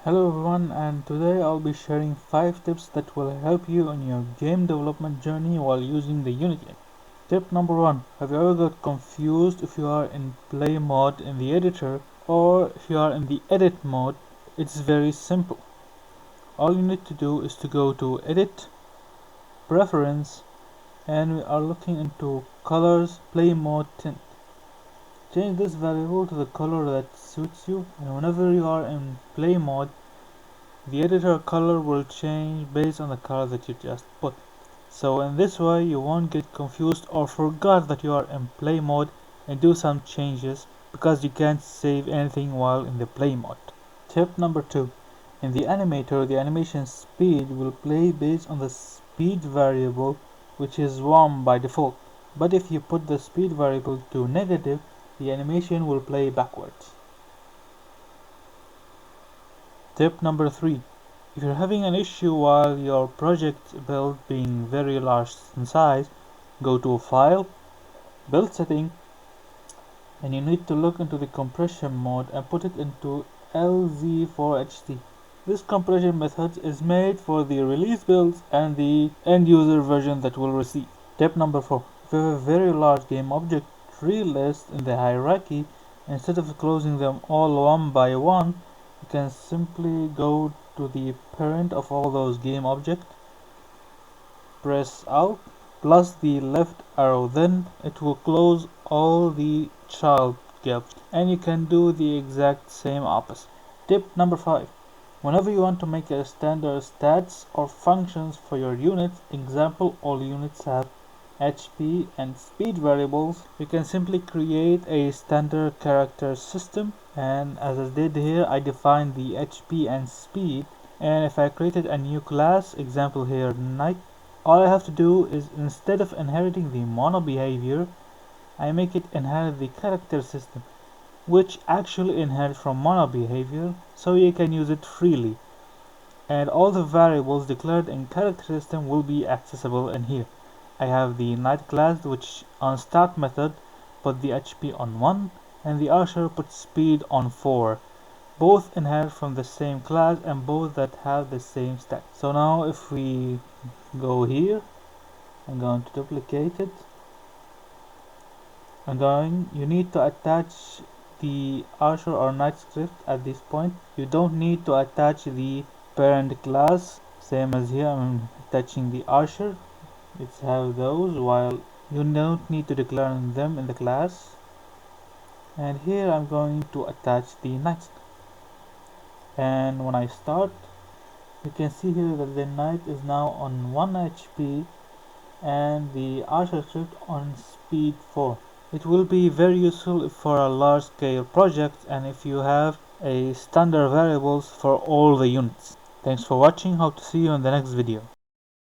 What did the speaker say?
Hello everyone, and today I'll be sharing 5 tips that will help you on your game development journey while using the Unity. Tip number 1. Have you ever got confused if you are in play mode in the editor or if you are in the edit mode? It's very simple. All you need to do is to go to Edit, Preference, and we are looking into Colors, Play Mode Tint. Change this variable to the color that suits you, and whenever you are in play mode, the editor color will change based on the color that you just put. So in this way you won't get confused or forget that you are in play mode and do some changes because you can't save anything while in the play mode. Tip number 2. In the animator, the animation speed will play based on the speed variable, which is 1 by default. But if you put the speed variable to negative, the animation will play backwards. Tip number 3. If you're having an issue while your project build being very large in size, go to File, Build Setting, and you need to look into the compression mode and put it into LZ4HT. This compression method is made for the release builds and the end user version that will receive. Tip number 4. If you have a very large game object tree list in the hierarchy, instead of closing them all one by one, you can simply go to the parent of all those game objects, press Alt plus the left arrow, then it will close all the child gaps, and you can do the exact same opposite. Tip number 5. Whenever you want to make a standard stats or functions for your units, example all units have HP and speed variables, you can simply create a standard character system, and as I did here, I defined the HP and speed, and if I created a new class, example here knight, all I have to do is instead of inheriting the mono behavior, I make it inherit the character system, which actually inherits from mono behavior, so you can use it freely, and all the variables declared in character system will be accessible in here. I have the knight class, which on start method put the HP on 1 and the archer put speed on 4. Both inherit from the same class and both that have the same stat. So now if we go here, I'm going to duplicate it. You need to attach the archer or knight script at this point. You don't need to attach the parent class, same as here I'm attaching the archer. Let's have those, while you don't need to declare them in the class. And here I'm going to attach the knight. And when I start, you can see here that the knight is now on 1 HP and the archer script on speed 4. It will be very useful for a large scale project and if you have a standard variables for all the units. Thanks for watching. Hope to see you in the next video.